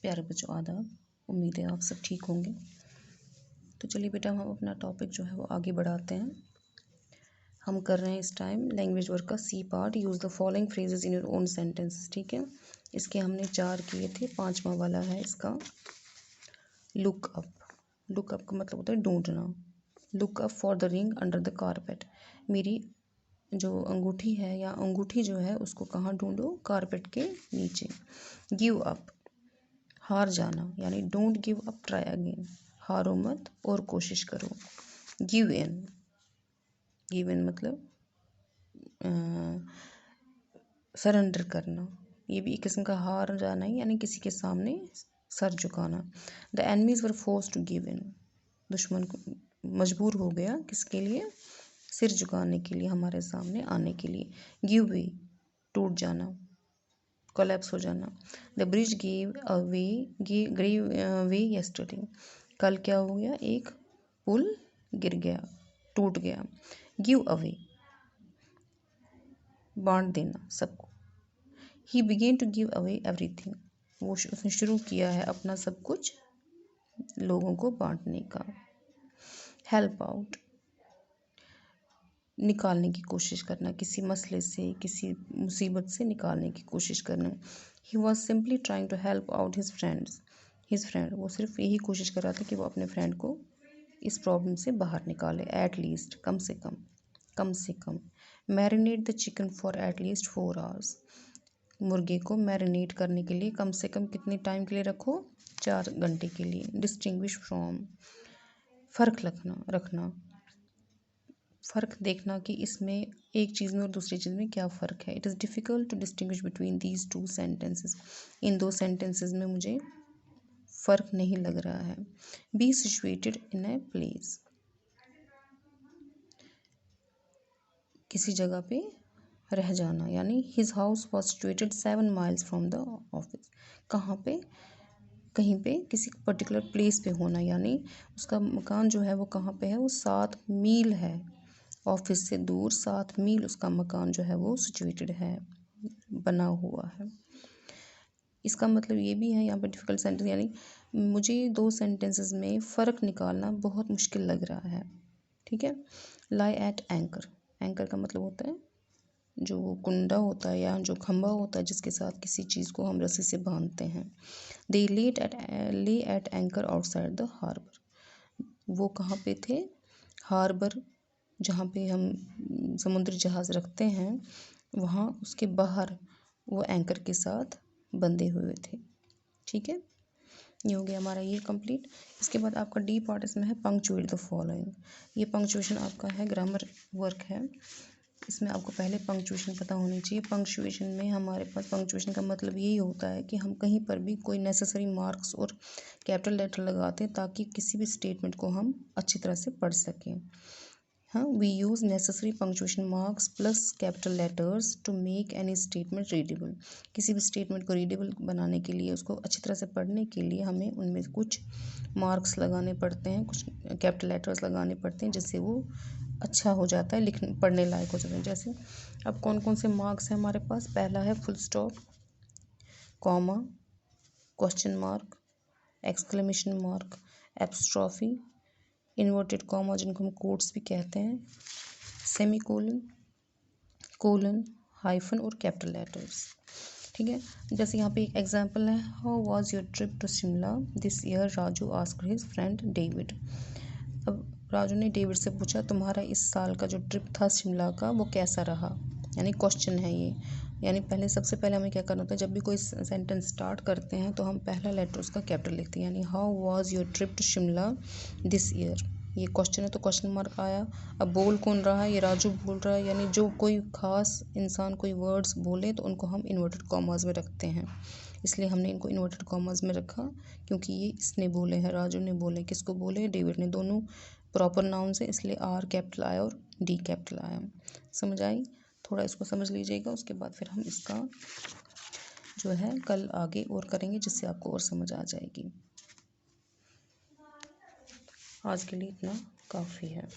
प्यारे बच्चों आदाब। उम्मीद है आप सब ठीक होंगे। तो चलिए बेटा हम अपना टॉपिक जो है वो आगे बढ़ाते हैं। हम कर रहे हैं इस टाइम लैंग्वेज वर्क का C part. Use the following phrases in your own sentences. ठीक है, इसके हमने 4 किए थे, 5वां वाला है इसका लुक अप। लुक अप का मतलब होता है ढूंढना। Look up for the ring under the carpet. मेरी जो अंगूठी है या अंगूठी जो है उसको कहाँ ढूंढो? कारपेट के नीचे। गिव अप, हार जाना, यानी don't give up, try again, हारो मत और कोशिश करो। गिव इन, गिव इन मतलब सरेंडर करना, ये भी एक किस्म का हार जाना ही, यानी किसी के सामने सर झुकाना। The enemies were force to give in, दुश्मन को मजबूर हो गया किसके लिए? सिर झुकाने के लिए, हमारे सामने आने के लिए। गिव वे, टूट जाना, कोलैप्स हो जाना। The bridge gave away, gave way yesterday, कल क्या हो गया? एक पुल गिर गया, टूट गया। गिव अवे, बांट देना सबको। He began to give away everything, वो उसने शुरू किया है अपना सब कुछ लोगों को बांटने का। हेल्प आउट, निकालने की कोशिश करना, किसी मसले से, किसी मुसीबत से निकालने की कोशिश करना। He was simply trying to help out his friend, वो सिर्फ यही कोशिश कर रहा था कि वो अपने फ्रेंड को इस प्रॉब्लम से बाहर निकाले। एट लीस्ट, कम से कम, कम से कम। Marinate the chicken for at least 4 hours, मुर्गे को मैरिनेट करने के लिए कम से कम कितने टाइम के लिए रखो? 4 घंटे के लिए। डिस्टिंग्विश फ्रॉम, फ़र्क रखना, फ़र्क देखना कि इसमें एक चीज़ में और दूसरी चीज़ में क्या फ़र्क है। It is difficult to distinguish between these 2 sentences, इन 2 सेंटेंसेस में मुझे फ़र्क नहीं लग रहा है। Be situated in a place, किसी जगह पे रह जाना, यानी his house was situated 7 miles from the office, कहाँ पे? कहीं पे किसी पर्टिकुलर प्लेस पे होना, यानी उसका मकान जो है वो कहाँ पे है? वो 7 मील है, ऑफिस से दूर 7 मील उसका मकान जो है वो सिचुएटेड है, बना हुआ है। इसका मतलब ये भी है यहाँ पे डिफ़िकल्ट सेंटेंस, यानी मुझे 2 सेंटेंसेस में फ़र्क निकालना बहुत मुश्किल लग रहा है। ठीक है। लाई एट एंकर, एंकर का मतलब होता है जो कुंडा होता है या जो खंभा होता है जिसके साथ किसी चीज़ को हम रस्सी से बांधते हैं। They lay at anchor outside the harbour, वो कहाँ पे थे? हार्बर, जहाँ पे हम समुद्री जहाज़ रखते हैं, वहाँ उसके बाहर वो एंकर के साथ बंधे हुए थे। ठीक है, ये हो गया हमारा ये कंप्लीट। इसके बाद आपका डी पार्ट इसमें है पंक्चुएट द फॉलोइंग। ये पंक्चुएशन आपका है ग्रामर वर्क है, इसमें आपको पहले पंक्चुएशन पता होनी चाहिए। पंक्चुएशन में हमारे पास पंक्चुएशन का मतलब यही होता है कि हम कहीं पर भी कोई नेसेसरी मार्क्स और कैपिटल लेटर लगाते हैं ताकि किसी भी स्टेटमेंट को हम अच्छी तरह से पढ़ सकें। हाँ, we use necessary punctuation marks plus capital letters to make any statement readable. किसी भी स्टेटमेंट को रीडेबल बनाने के लिए, उसको अच्छी तरह से पढ़ने के लिए हमें उनमें कुछ मार्क्स लगाने पड़ते हैं, कुछ कैपिटल लेटर्स लगाने पड़ते हैं, जिससे वो अच्छा हो जाता है, लिखने पढ़ने लायक हो जाता है। जैसे अब कौन कौन से मार्क्स हैं हमारे पास? पहला है full stop, comma, question mark, exclamation mark, apostrophe, inverted comma जिनको हम कोट्स भी कहते हैं, सेमी कोलन, कोलन, हाइफन और कैपिटल लेटर्स। ठीक है, जैसे यहाँ पे एक एग्जांपल है, how was your trip to Shimla this year, Raju asked his friend David. अब राजू ने डेविड से पूछा तुम्हारा इस साल का जो ट्रिप था शिमला का वो कैसा रहा, यानी क्वेश्चन है ये। यानी पहले सबसे पहले हमें क्या करना होता है, जब भी कोई सेंटेंस स्टार्ट करते हैं तो हम पहला लेटर उसका कैपिटल लिखते हैं, यानी how was your trip to Shimla this year, ये क्वेश्चन है तो क्वेश्चन मार्क आया। अब बोल कौन रहा है? ये राजू बोल रहा है, यानी जो कोई ख़ास इंसान कोई वर्ड्स बोले तो उनको हम इन्वर्टेड कॉमास में रखते हैं, इसलिए हमने इनको इन्वर्टेड कॉमास में रखा क्योंकि ये इसने बोले हैं, राजू ने बोले। किसको बोले? डेविड ने। दोनों प्रॉपर नाउन से, इसलिए आर कैपिटल आया और डी कैपिटल आया। समझ आई? थोड़ा इसको समझ लीजिएगा, उसके बाद फिर हम इसका जो है कल आगे और करेंगे जिससे आपको और समझ आ जाएगी। आज के लिए इतना काफ़ी है।